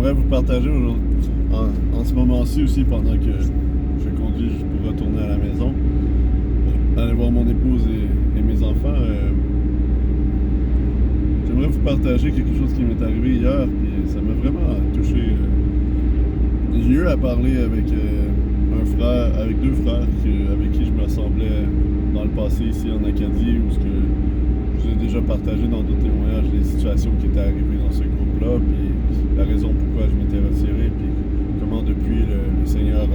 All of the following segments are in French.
j'aimerais vous partager aujourd'hui, en ce moment-ci aussi, pendant que je conduis juste pour retourner à la maison, aller voir mon épouse et mes enfants. J'aimerais vous partager quelque chose qui m'est arrivé hier, puis ça m'a vraiment touché. J'ai eu à parler avec avec deux frères avec qui je me ressemblais dans le passé ici en Acadie, où ce que je vous ai déjà partagé dans d'autres témoignages les situations qui étaient arrivées dans ce groupe-là, puis la raison pourquoi je m'étais retiré, puis comment depuis le Seigneur a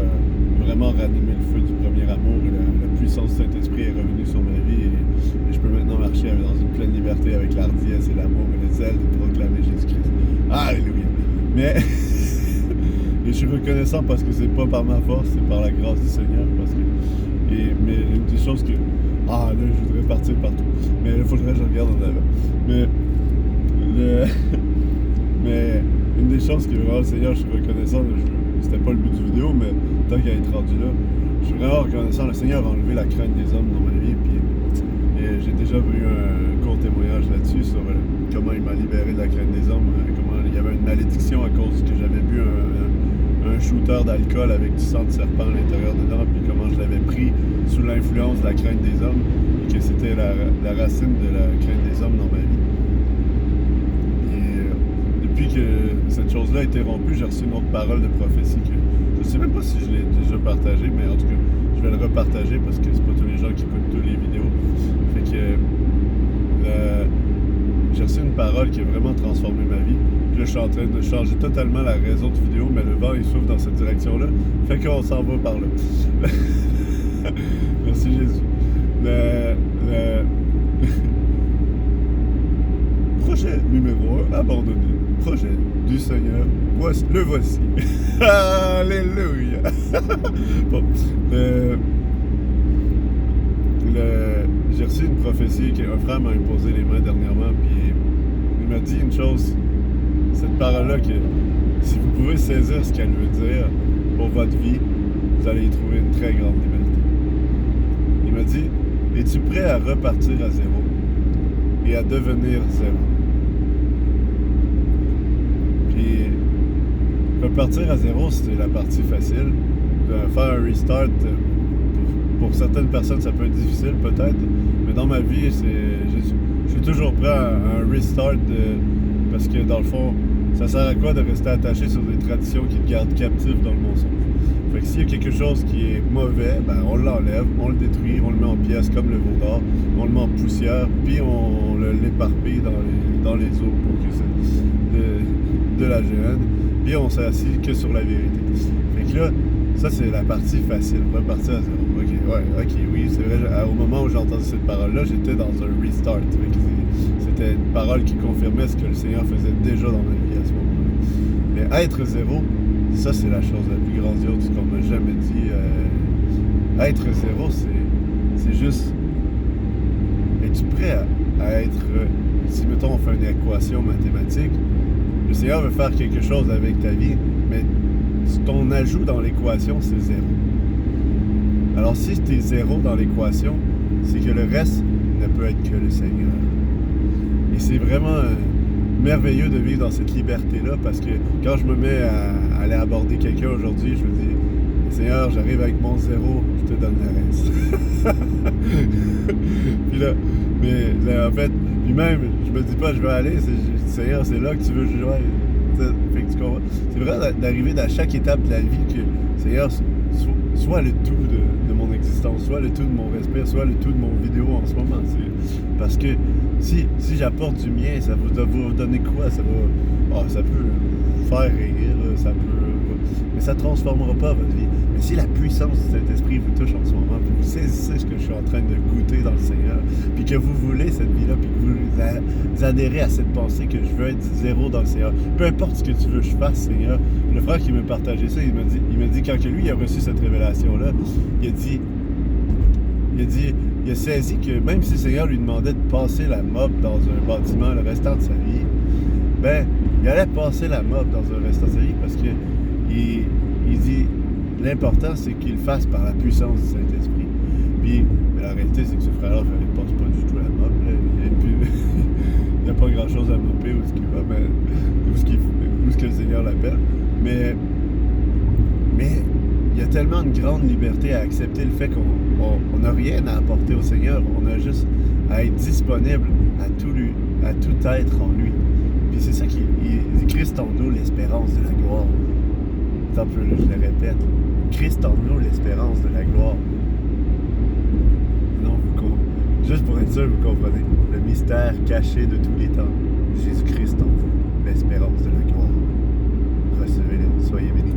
vraiment ranimé le feu du premier amour et la puissance du Saint-Esprit est revenue sur ma vie et je peux maintenant marcher dans une pleine liberté avec l'ardiesse et l'amour et le zèle de proclamer Jésus-Christ. Alléluia! Mais et je suis reconnaissant parce que c'est pas par ma force, c'est par la grâce du Seigneur. Mais une des choses que... là, je voudrais partir partout. Mais il faudrait que je regarde en avant. Mais une des choses que vraiment, le Seigneur, je suis reconnaissant, c'était pas le but du vidéo, mais tant qu'à être rendu là, je suis vraiment reconnaissant. Le Seigneur a enlevé la crainte des hommes dans ma vie, et j'ai déjà eu un court témoignage là-dessus sur comment il m'a libéré de la crainte des hommes, comment il y avait une malédiction à cause que j'avais bu un shooter d'alcool avec du sang de serpent à l'intérieur dedans, puis comment je l'avais pris sous l'influence de la crainte des hommes, et que c'était la racine de la crainte des hommes dans ma vie. Et depuis que cette chose-là a été rompue, j'ai reçu une autre parole de prophétie que je ne sais même pas si je l'ai déjà partagée, mais en tout cas, je vais le repartager parce que c'est pas tous les gens qui écoutent toutes les vidéos. Fait que j'ai reçu une parole qui a vraiment transformé ma vie. Puis là, je suis en train de changer totalement la raison de vidéo, mais le vent, il souffle dans cette direction-là. Fait qu'on s'en va par là. Merci Jésus. Projet numéro 1, abandonné. Projet du Seigneur. Le voici. Alléluia. Bon. J'ai reçu une prophétie qu'un frère m'a imposé les mains dernièrement, puis il m'a dit une chose, cette parole-là, que si vous pouvez saisir ce qu'elle veut dire pour votre vie, vous allez y trouver une très grande liberté. Il m'a dit, es-tu prêt à repartir à zéro et à devenir zéro? Puis repartir à zéro, c'est la partie facile. Faire un restart, pour certaines personnes, ça peut être difficile peut-être, mais dans ma vie, je suis toujours prêt à un restart parce que dans le fond, ça sert à quoi de rester attaché sur des traditions qui te gardent captif dans le mensonge? Fait que s'il y a quelque chose qui est mauvais, ben on l'enlève, on le détruit, on le met en pièces comme le veau d'or, on le met en poussière, puis on l'éparpille dans les eaux pour que c'est de la gêne, puis on s'assied que sur la vérité. Fait que là, ça c'est la partie facile, repartir à zéro. Oui, c'est vrai, au moment où j'ai entendu cette parole-là, j'étais dans un restart. C'était une parole qui confirmait ce que le Seigneur faisait déjà dans ma vie à ce moment-là. Mais être zéro, ça c'est la chose la plus grandiose qu'on m'a jamais dit. Être zéro, c'est juste... Es-tu prêt à être... Si, mettons, on fait une équation mathématique, le Seigneur veut faire quelque chose avec ta vie, mais ton ajout dans l'équation, c'est zéro. Alors, si tu es zéro dans l'équation, c'est que le reste ne peut être que le Seigneur. Et c'est vraiment merveilleux de vivre dans cette liberté-là, parce que quand je me mets à aller aborder quelqu'un aujourd'hui, je me dis, Seigneur, j'arrive avec mon zéro, je te donne le reste. Puis là, mais là, en fait, puis même, je me dis pas, je vais aller, Seigneur, c'est là que tu veux que je joue. Fait que tu comprends? C'est vrai d'arriver à chaque étape de la vie que, Seigneur, soit le tout de mon existence, soit le tout de mon respect, soit le tout de mon vidéo en ce moment. Parce que si j'apporte du mien, ça va vous donner quoi? Ça peut vous faire rire, mais ça ne transformera pas votre vie. Mais si la puissance du Saint-Esprit vous touche en ce moment, puis vous saisissez ce que je suis en train de goûter dans le Seigneur, puis que vous voulez cette vie-là, puis que vous adhérez à cette pensée que je veux être zéro dans le Seigneur, peu importe ce que tu veux que je fasse, Seigneur. Le frère qui me partageait ça, il m'a dit quand que lui a reçu cette révélation-là, il a saisi que même si le Seigneur lui demandait de passer la mop dans un bâtiment le restant de sa vie, ben, il allait passer la mop dans un restant de sa vie parce que il dit, l'important c'est qu'il le fasse par la puissance du Saint-Esprit. Puis, la réalité c'est que ce frère-là ne passe pas du tout la mop, là. Il n'y a pas grand-chose à mopper où ce qu'il va, mais où ce ce que le Seigneur l'appelle. Mais il y a tellement de grande liberté à accepter le fait qu'on n'a rien à apporter au Seigneur. On a juste à être disponible à tout être en lui. Puis c'est ça qui Christ en nous, l'espérance de la gloire. Attends un peu, là, je le répète. Christ en nous, l'espérance de la gloire. Non, juste pour être sûr, vous comprenez. Le mystère caché de tous les temps. Jésus-Christ en vous, l'espérance de la gloire. Recevez-le, soyez bénis.